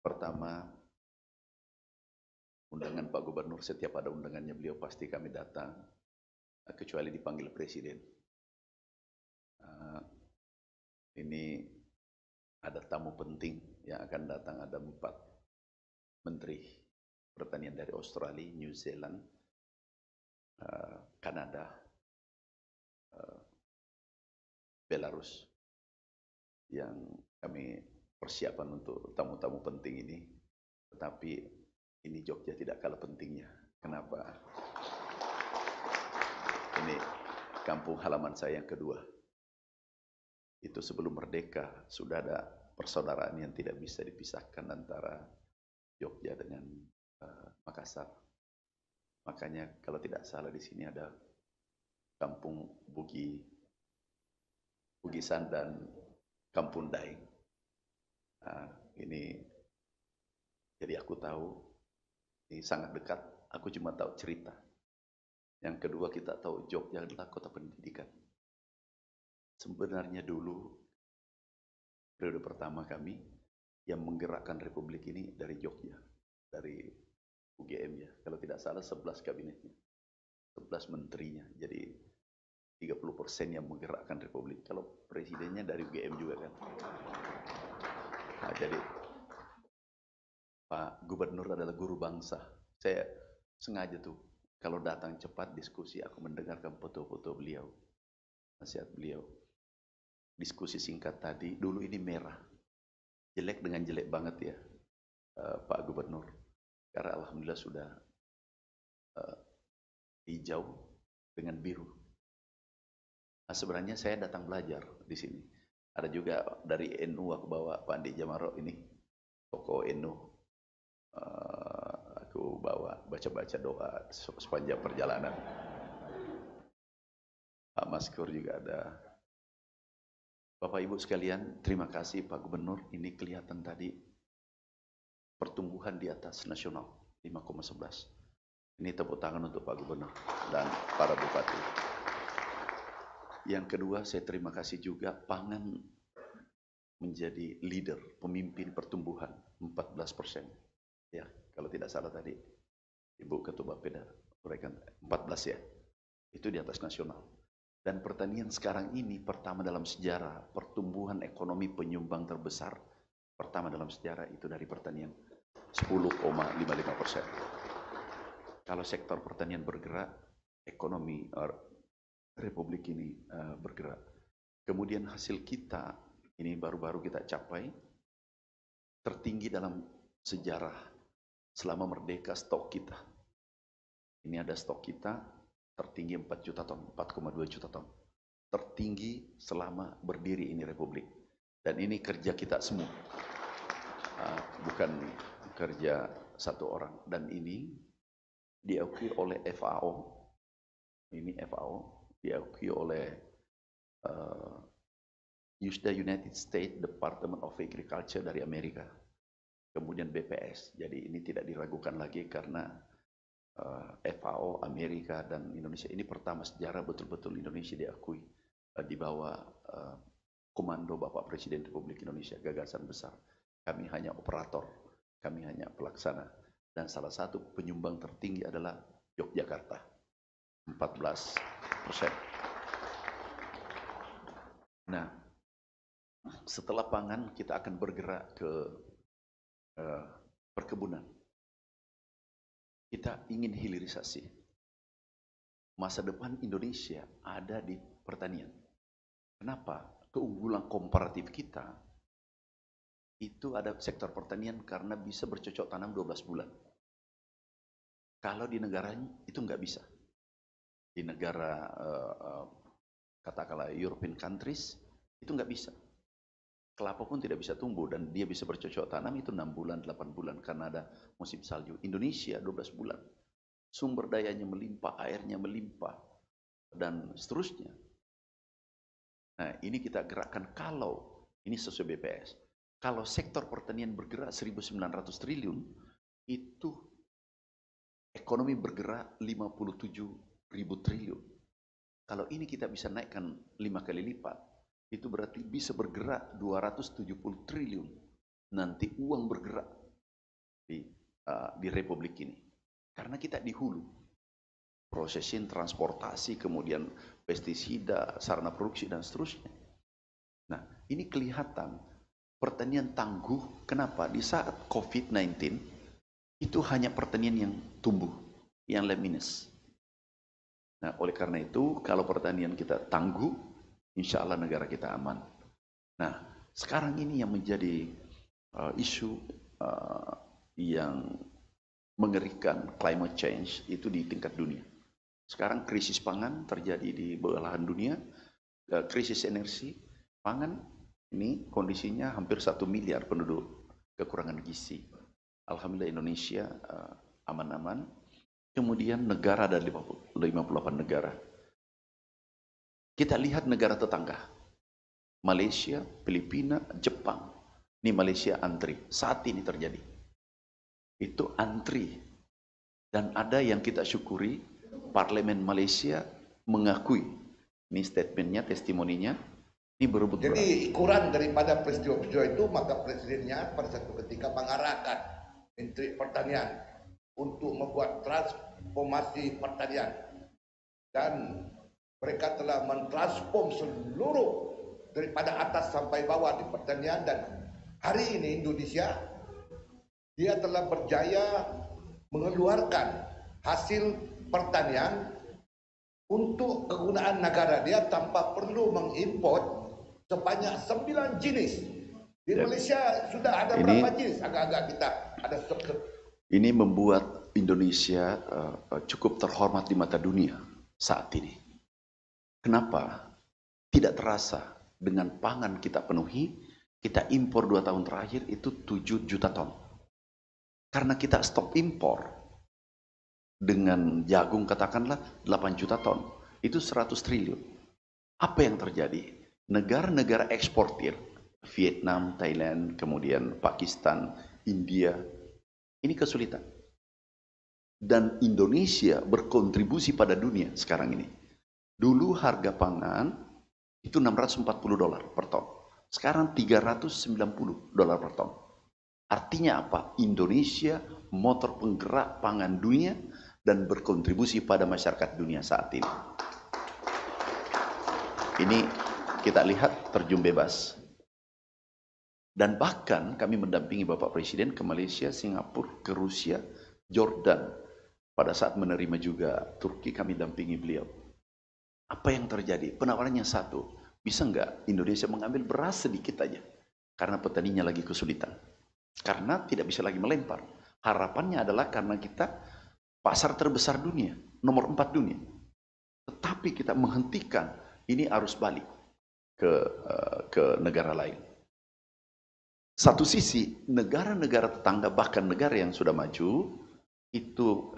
Pertama, undangan Pak Gubernur, setiap ada undangannya beliau pasti kami datang, kecuali dipanggil Presiden. Ini ada tamu penting yang akan datang, ada 4 menteri pertanian dari Australia, New Zealand, Kanada, Belarus, yang kami persiapan untuk tamu-tamu penting ini. Tetapi ini Jogja tidak kalah pentingnya. Kenapa? Ini kampung halaman saya yang kedua. Itu sebelum merdeka sudah ada persaudaraan yang tidak bisa dipisahkan antara Jogja dengan Makassar. Makanya kalau tidak salah di sini ada kampung Bugisan dan Kampung Daeng. Ini jadi aku tahu ini sangat dekat. Aku cuma tahu cerita. Yang kedua, kita tahu Jogja adalah kota pendidikan. Sebenarnya dulu periode pertama kami yang menggerakkan Republik ini dari Jogja, dari UGM ya. Kalau tidak salah 11 kabinetnya, 11 menterinya. Jadi 30% yang menggerakkan Republik. Kalau presidennya dari UGM juga kan. Nah, jadi Pak Gubernur adalah guru bangsa. Saya sengaja tuh kalau datang cepat diskusi, aku mendengarkan foto-foto beliau, nasihat beliau. Diskusi singkat tadi, dulu ini merah, jelek dengan jelek banget ya, Pak Gubernur. Karena alhamdulillah sudah hijau dengan biru. Nah, sebenarnya saya datang belajar di sini. Ada juga dari NU, aku bawa Pak Andi Jamarot ini, tokoh NU. Aku bawa baca-baca doa sepanjang perjalanan. Pak Maskur juga ada. Bapak Ibu sekalian, terima kasih Pak Gubernur. Ini kelihatan tadi pertumbuhan di atas nasional 5,11. Ini tepuk tangan untuk Pak Gubernur dan para bupati. Yang kedua, saya terima kasih juga pangan menjadi leader, pemimpin pertumbuhan 14%. Ya, kalau tidak salah tadi Ibu Ketua Bapeda uraikan 14 ya. Itu di atas nasional. Dan pertanian sekarang ini pertama dalam sejarah pertumbuhan ekonomi penyumbang terbesar pertama dalam sejarah itu dari pertanian 10,55%. Kalau sektor pertanian bergerak, ekonomi Republik ini bergerak. Kemudian hasil kita ini baru-baru kita capai tertinggi dalam sejarah selama merdeka. Stok kita ini ada stok kita tertinggi 4 juta ton, 4,2 juta ton, tertinggi selama berdiri ini Republik. Dan ini kerja kita semua, bukan kerja satu orang. Dan ini diakui oleh FAO. Ini FAO diakui oleh USDA, United States Department of Agriculture dari Amerika. Kemudian BPS. Jadi ini tidak diragukan lagi karena FAO, Amerika, dan Indonesia ini pertama sejarah betul-betul Indonesia diakui di bawah komando Bapak Presiden Republik Indonesia. Gagasan besar. Kami hanya operator, kami hanya pelaksana. Dan salah satu penyumbang tertinggi adalah Yogyakarta, 14%. Nah, setelah pangan kita akan bergerak ke perkebunan. Kita ingin hilirisasi. Masa depan Indonesia ada di pertanian. Kenapa? Keunggulan komparatif kita itu ada sektor pertanian karena bisa bercocok tanam 12 bulan. Kalau di negaranya itu nggak bisa. Di negara katakanlah European countries itu nggak bisa. Kelapa pun tidak bisa tumbuh dan dia bisa bercocok tanam itu 6 bulan, 8 bulan karena ada musim salju. Indonesia 12 bulan. Sumber dayanya melimpah, airnya melimpah, dan seterusnya. Nah, ini kita gerakkan kalau, ini sesuai BPS, kalau sektor pertanian bergerak 1.900 triliun, itu ekonomi bergerak 57.000 triliun. Kalau ini kita bisa naikkan 5 kali lipat, itu berarti bisa bergerak 270 triliun. Nanti uang bergerak di Republik ini. Karena kita di hulu, prosesin, transportasi, kemudian pestisida, sarana produksi, dan seterusnya. Nah, ini kelihatan pertanian tangguh. Kenapa? Di saat COVID-19, itu hanya pertanian yang tumbuh, yang minus. Nah, oleh karena itu, kalau pertanian kita tangguh, insya Allah negara kita aman. Nah, sekarang ini yang menjadi isu yang mengerikan, climate change, itu di tingkat dunia. Sekarang krisis pangan terjadi di belahan dunia, krisis energi, pangan, ini kondisinya hampir 1 miliar penduduk kekurangan gizi. Alhamdulillah Indonesia aman-aman. Kemudian negara ada 58 negara. Kita lihat negara tetangga. Malaysia, Filipina, Jepang. Ini Malaysia antri. Saat ini terjadi. Itu antri. Dan ada yang kita syukuri, Parlemen Malaysia mengakui. Ini statementnya, testimoninya. Ini berebut. Jadi ukuran daripada peristiwa-peristiwa itu, maka presidennya pada satu ketika mengarahkan Menteri Pertanian untuk membuat transformasi pertanian, dan mereka telah mentransform seluruh daripada atas sampai bawah di pertanian. Dan hari ini Indonesia dia telah berjaya mengeluarkan hasil pertanian untuk kegunaan negara dia tanpa perlu mengimport sebanyak 9 jenis. Di Malaysia sudah ada berapa jenis? Agak-agak kita ada ini membuat Indonesia cukup terhormat di mata dunia saat ini. Kenapa? Tidak terasa dengan pangan kita penuhi, kita impor 2 tahun terakhir itu 7 juta ton. Karena kita stop impor dengan jagung katakanlah 8 juta ton, itu 100 triliun. Apa yang terjadi? Negara-negara eksportir, Vietnam, Thailand, kemudian Pakistan, India, ini kesulitan. Dan Indonesia berkontribusi pada dunia sekarang ini. Dulu harga pangan itu $640 per ton. Sekarang $390 per ton. Artinya apa? Indonesia motor penggerak pangan dunia dan berkontribusi pada masyarakat dunia saat ini. Ini kita lihat terjun bebas. Dan bahkan kami mendampingi Bapak Presiden ke Malaysia, Singapura, ke Rusia, Jordan. Pada saat menerima juga Turki, kami dampingi beliau. Apa yang terjadi? Penawarannya satu, bisa nggak Indonesia mengambil beras sedikit aja? Karena petaninya lagi kesulitan. Karena tidak bisa lagi melempar. Harapannya adalah karena kita pasar terbesar dunia, nomor 4 dunia. Tetapi kita menghentikan, ini arus balik ke negara lain. Satu sisi, negara-negara tetangga, bahkan negara yang sudah maju, itu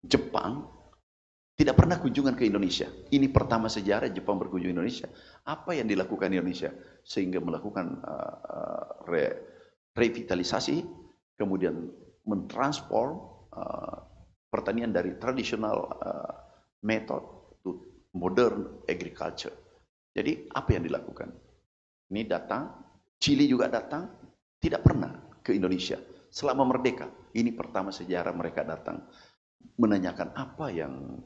Jepang, tidak pernah kunjungan ke Indonesia. Ini pertama sejarah Jepang berkunjung ke Indonesia. Apa yang dilakukan Indonesia? Sehingga melakukan revitalisasi, kemudian mentransform pertanian dari tradisional method to modern agriculture. Jadi apa yang dilakukan? Ini datang, Chili juga datang, tidak pernah ke Indonesia selama merdeka. Ini pertama sejarah mereka datang menanyakan apa yang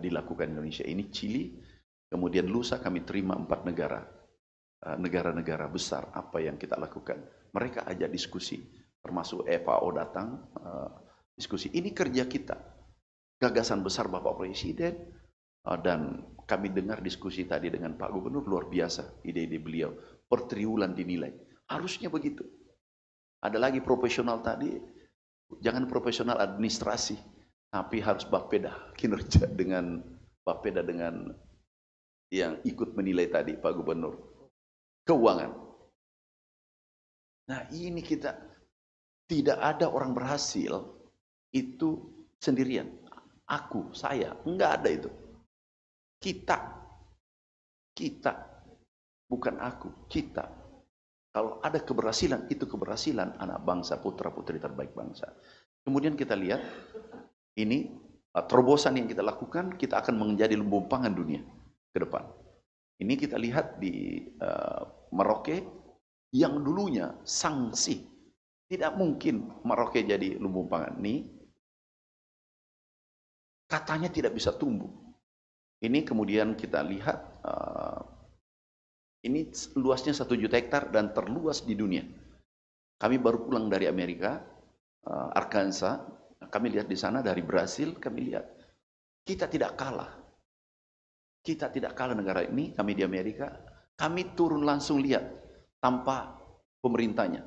dilakukan Indonesia. Ini Chili, kemudian lusa kami terima 4 negara, negara-negara besar, apa yang kita lakukan. Mereka ajak diskusi, termasuk FAO datang, diskusi. Ini kerja kita, gagasan besar Bapak Presiden, dan kami dengar diskusi tadi dengan Pak Gubernur, luar biasa ide-ide beliau, per triwulan dinilai. Harusnya begitu. Ada lagi profesional tadi, jangan profesional administrasi, tapi harus Bapeda, kinerja dengan Bapeda dengan yang ikut menilai tadi Pak Gubernur. Keuangan. Nah ini kita, tidak ada orang berhasil itu sendirian. Aku, saya, enggak ada itu. Kita, bukan aku, kita. Kalau ada keberhasilan, itu keberhasilan anak bangsa, putra-putri terbaik bangsa. Kemudian kita lihat, ini terobosan yang kita lakukan, kita akan menjadi lumbung pangan dunia ke depan. Ini kita lihat di Merauke, yang dulunya sanksi Tidak mungkin Merauke jadi lumbung pangan. Ini katanya tidak bisa tumbuh. Ini kemudian kita lihat, ini luasnya 1 juta hektar dan terluas di dunia. Kami baru pulang dari Amerika, Arkansas. Kami lihat di sana, dari Brasil, kami lihat. Kita tidak kalah. Kita tidak kalah negara ini, kami di Amerika. Kami turun langsung lihat, tanpa pemerintahnya.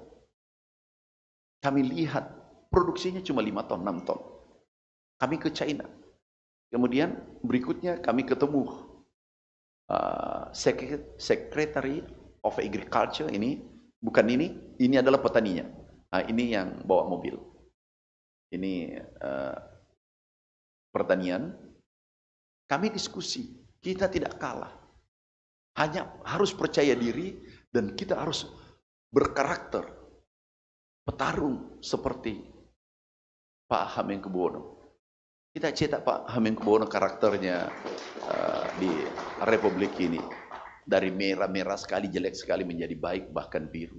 Kami lihat, produksinya cuma 5 ton, 6 ton. Kami ke China. Kemudian berikutnya kami ketemu Secretary of Agriculture, ini adalah petaninya. Ini yang bawa mobil. Ini pertanian. Kami diskusi, kita tidak kalah. Hanya harus percaya diri dan kita harus berkarakter. Petarung seperti Pak Hamengkubuwono. Kita cetak Pak Hamengkubuwono karakternya di Republik ini. Dari merah-merah sekali, jelek sekali menjadi baik, bahkan biru.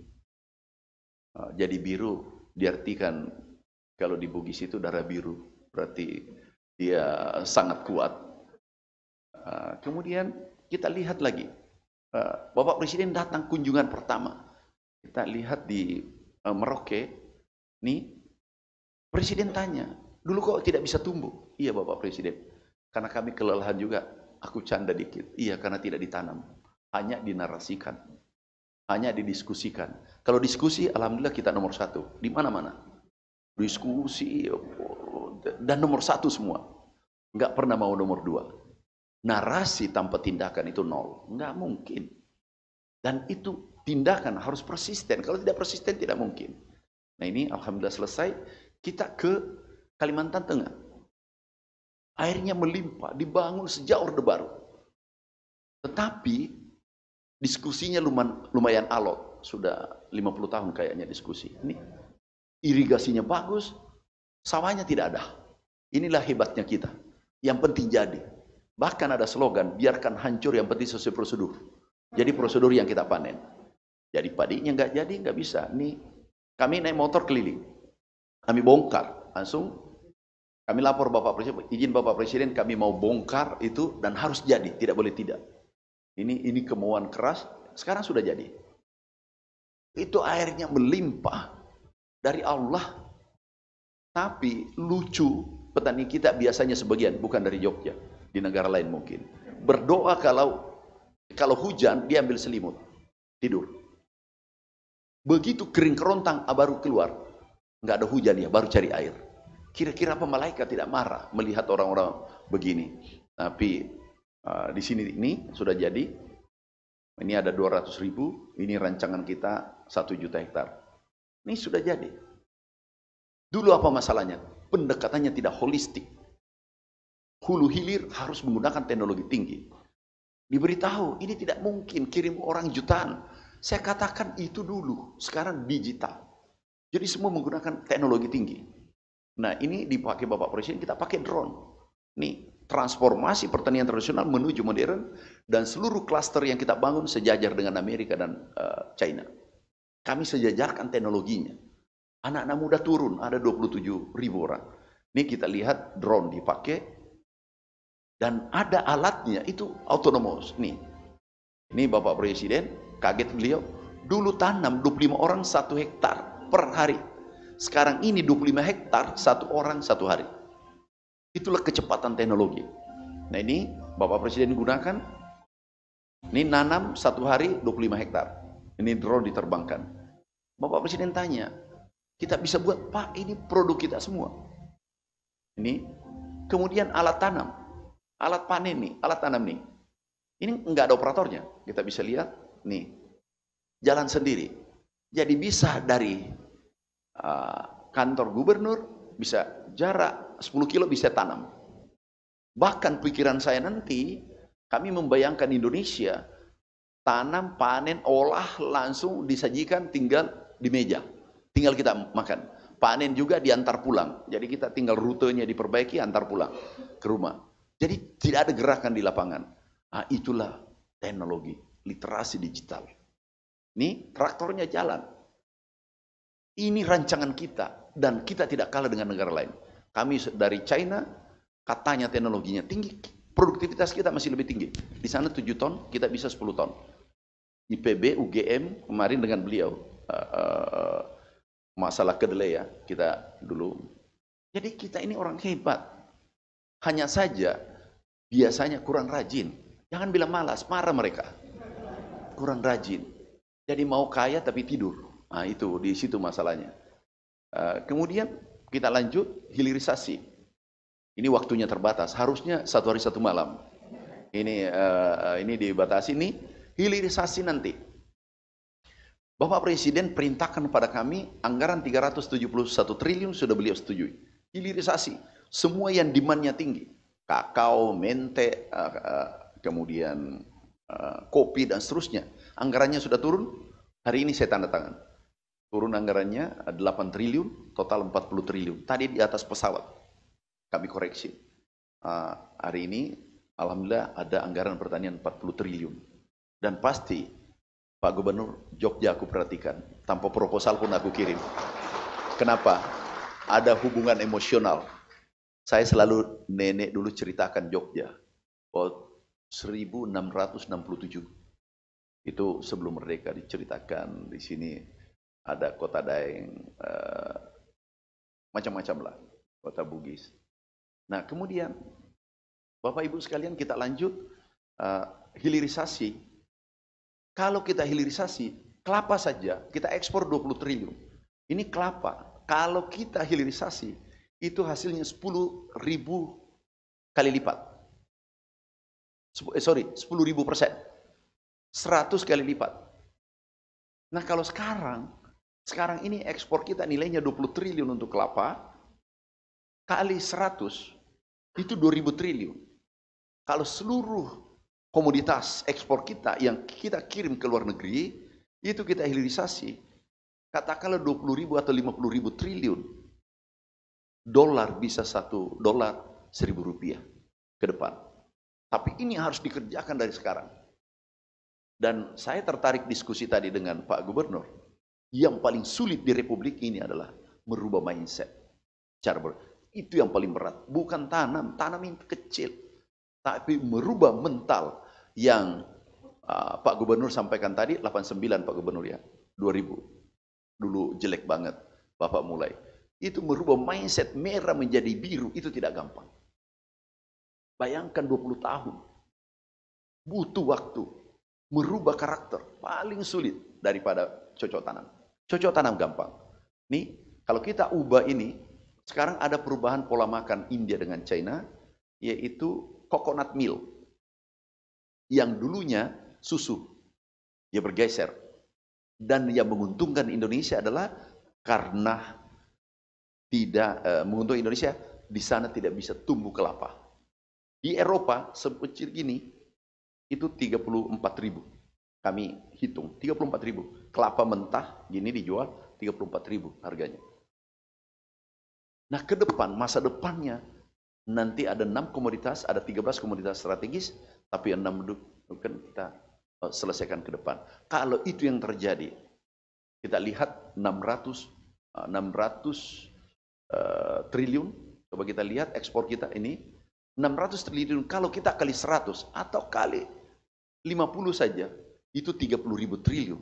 Jadi biru diartikan kalau di Bugis itu darah biru. Berarti dia sangat kuat. Kemudian kita lihat lagi. Bapak Presiden datang kunjungan pertama. Kita lihat di Merauke. Nih, Presiden tanya, dulu kok tidak bisa tumbuh? Iya Bapak Presiden, karena kami kelelahan juga. Aku canda dikit. Iya, karena tidak ditanam. Hanya dinarasikan. Hanya didiskusikan. Kalau diskusi, alhamdulillah kita nomor 1. Di mana-mana. Diskusi, dan nomor 1 semua. Nggak pernah mau nomor 2. Narasi tanpa tindakan itu 0. Nggak mungkin. Dan itu tindakan harus persisten. Kalau tidak persisten, tidak mungkin. Nah ini alhamdulillah selesai. Kita ke Kalimantan Tengah. Airnya melimpah, dibangun sejak Orde Baru. Tetapi diskusinya lumayan alot. Sudah 50 tahun kayaknya diskusi. Ini irigasinya bagus, sawahnya tidak ada. Inilah hebatnya kita. Yang penting jadi. Bahkan ada slogan, biarkan hancur, yang penting sesuai prosedur. Jadi prosedur yang kita panen. Jadi padinya nggak jadi, nggak bisa. Nih, kami naik motor keliling. Kami bongkar. Langsung kami lapor Bapak Presiden, izin Bapak Presiden, kami mau bongkar itu dan harus jadi, tidak boleh tidak. Ini kemauan keras, sekarang sudah jadi. Itu airnya melimpah dari Allah. Tapi lucu, petani kita biasanya sebagian, bukan dari Jogja, di negara lain mungkin. Berdoa kalau hujan, dia ambil selimut, tidur. Begitu kering kerontang, baru keluar. Nggak ada hujan ya, baru cari air. Kira-kira apa malaikat tidak marah melihat orang-orang begini? Tapi di sini ini sudah jadi. Ini ada 200.000. Ini rancangan kita 1 juta hektar. Ini sudah jadi. Dulu apa masalahnya? Pendekatannya tidak holistik. Hulu hilir harus menggunakan teknologi tinggi. Diberitahu, ini tidak mungkin kirim orang jutaan. Saya katakan itu dulu, sekarang digital. Jadi semua menggunakan teknologi tinggi. Nah ini dipakai Bapak Presiden, kita pakai drone. Nih, transformasi pertanian tradisional menuju modern, dan seluruh klaster yang kita bangun sejajar dengan Amerika dan China. Kami sejajarkan teknologinya. Anak-anak muda turun, ada 27.000 orang. Ini kita lihat drone dipakai, dan ada alatnya, itu autonomous. Ini Bapak Presiden, kaget beliau, dulu tanam 25 orang 1 hektar per hari. Sekarang ini 25 hektar 1 orang 1 hari. Itulah kecepatan teknologi. Nah ini Bapak Presiden gunakan. Ini nanam 1 hari 25 hektar. Ini drone diterbangkan. Bapak Presiden tanya, kita bisa buat, Pak, ini produk kita semua. Ini kemudian alat tanam, alat panen nih, alat tanam nih. Ini enggak ada operatornya. Kita bisa lihat nih, jalan sendiri. Jadi bisa dari kantor gubernur, bisa jarak 10 kilo bisa tanam. Bahkan pikiran saya nanti, kami membayangkan Indonesia, tanam, panen, olah, langsung disajikan, tinggal di meja. Tinggal kita makan. Panen juga diantar pulang. Jadi kita tinggal rutenya diperbaiki, antar pulang ke rumah. Jadi tidak ada gerakan di lapangan. Nah, itulah teknologi, literasi digital. Ini traktornya jalan. Ini rancangan kita dan kita tidak kalah dengan negara lain. Kami dari China, katanya teknologinya tinggi, produktivitas kita masih lebih tinggi. Di sana 7 ton, kita bisa 10 ton. IPB, UGM, kemarin dengan beliau, masalah kedelai ya, kita dulu. Jadi kita ini orang hebat. Hanya saja, biasanya kurang rajin. Jangan bilang malas, marah mereka. Kurang rajin. Jadi mau kaya tapi tidur. Nah itu, di situ masalahnya. Kemudian kita lanjut, hilirisasi. Ini waktunya terbatas, harusnya 1 hari 1 malam. Ini dibatasi nih, hilirisasi nanti. Bapak Presiden perintahkan kepada kami, anggaran 371 triliun sudah beliau setujui. Hilirisasi, semua yang demandnya tinggi. Kakao, mente, kemudian kopi dan seterusnya. Anggarannya sudah turun, hari ini saya tanda tangan. Turun anggarannya 8 triliun, total 40 triliun. Tadi di atas pesawat, kami koreksi. Hari ini, alhamdulillah ada anggaran pertanian 40 triliun. Dan pasti, Pak Gubernur Jogja aku perhatikan. Tanpa proposal pun aku kirim. Kenapa? Ada hubungan emosional. Saya selalu, nenek dulu ceritakan Jogja. Bahwa 1667. Itu sebelum merdeka diceritakan. Di sini ada kota Daeng, macam-macam lah, kota Bugis. Nah kemudian, Bapak Ibu sekalian kita lanjut, hilirisasi. Kalau kita hilirisasi, kelapa saja, kita ekspor 20 triliun. Ini kelapa, kalau kita hilirisasi, itu hasilnya 10.000 kali lipat. 10.000%. 100 kali lipat. Nah kalau sekarang ini ekspor kita nilainya 20 triliun untuk kelapa, kali 100, itu 2.000 triliun. Kalau seluruh komoditas ekspor kita yang kita kirim ke luar negeri, itu kita hilirisasi, katakanlah 20.000 atau 50.000 triliun, dolar bisa $1 1.000 ke depan. Tapi ini harus dikerjakan dari sekarang. Dan saya tertarik diskusi tadi dengan Pak Gubernur. Yang paling sulit di Republik ini adalah merubah mindset. Itu yang paling berat. Bukan tanam itu kecil. Tapi merubah mental yang Pak Gubernur sampaikan tadi, 89 Pak Gubernur ya, 2000. Dulu jelek banget, Bapak mulai. Itu merubah mindset merah menjadi biru, itu tidak gampang. Bayangkan 20 tahun. Butuh waktu. Merubah karakter, paling sulit daripada cocok tanam. Cocok tanam gampang. Nih, kalau kita ubah ini, sekarang ada perubahan pola makan India dengan China, yaitu coconut milk. Yang dulunya susu, dia bergeser. Dan yang menguntungkan Indonesia adalah karena tidak menguntungkan Indonesia, di sana tidak bisa tumbuh kelapa. Di Eropa, sekecil gini, itu 34.000. Kami hitung, 34.000. Kelapa mentah, gini dijual, 34.000 harganya. Nah ke depan, masa depannya, nanti ada 6 komoditas, ada 13 komoditas strategis, tapi 6 kan kita selesaikan ke depan. Kalau itu yang terjadi, kita lihat 600 triliun, coba kita lihat ekspor kita ini, 600 triliun, kalau kita kali 100 atau kali 50 saja, itu 30.000 triliun.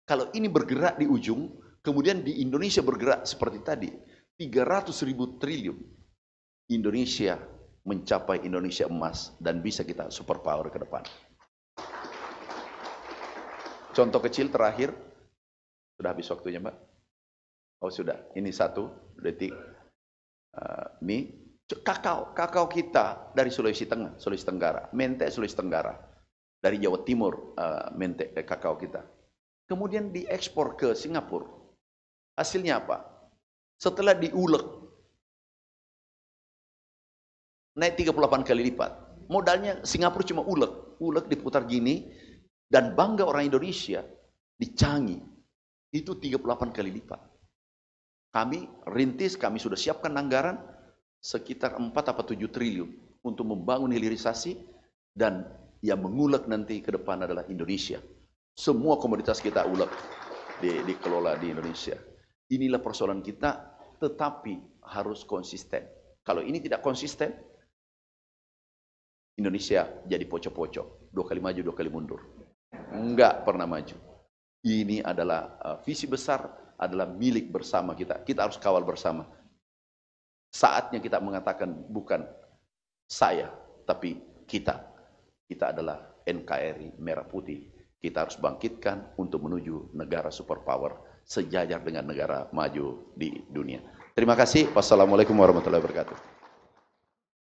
Kalau ini bergerak di ujung, kemudian di Indonesia bergerak seperti tadi, 300.000 triliun. Indonesia mencapai Indonesia emas dan bisa kita superpower ke depan. Contoh kecil terakhir, sudah habis waktunya Mbak? Oh sudah, ini 1 detik. Ini kakao kita dari Sulawesi Tengah, Sulawesi Tenggara, mente Sulawesi Tenggara, dari Jawa Timur, mente kakao kita. Kemudian diekspor ke Singapura. Hasilnya apa? Setelah diulek, naik 38 kali lipat. Modalnya Singapura cuma ulek diputar gini, dan bangga orang Indonesia dicangi, itu 38 kali lipat. Kami rintis, kami sudah siapkan anggaran sekitar 4 atau 7 triliun untuk membangun hilirisasi, dan yang mengulek nanti ke depan adalah Indonesia. Semua komoditas kita ulek dikelola di Indonesia. Inilah persoalan kita, tetapi harus konsisten. Kalau ini tidak konsisten, Indonesia jadi pocok-pocok, 2 kali maju, 2 kali mundur. Enggak pernah maju. Ini adalah visi besar, adalah milik bersama kita. Kita harus kawal bersama. Saatnya kita mengatakan bukan saya, tapi kita. Kita adalah NKRI Merah Putih. Kita harus bangkitkan untuk menuju negara superpower sejajar dengan negara maju di dunia. Terima kasih. Wassalamualaikum warahmatullahi wabarakatuh.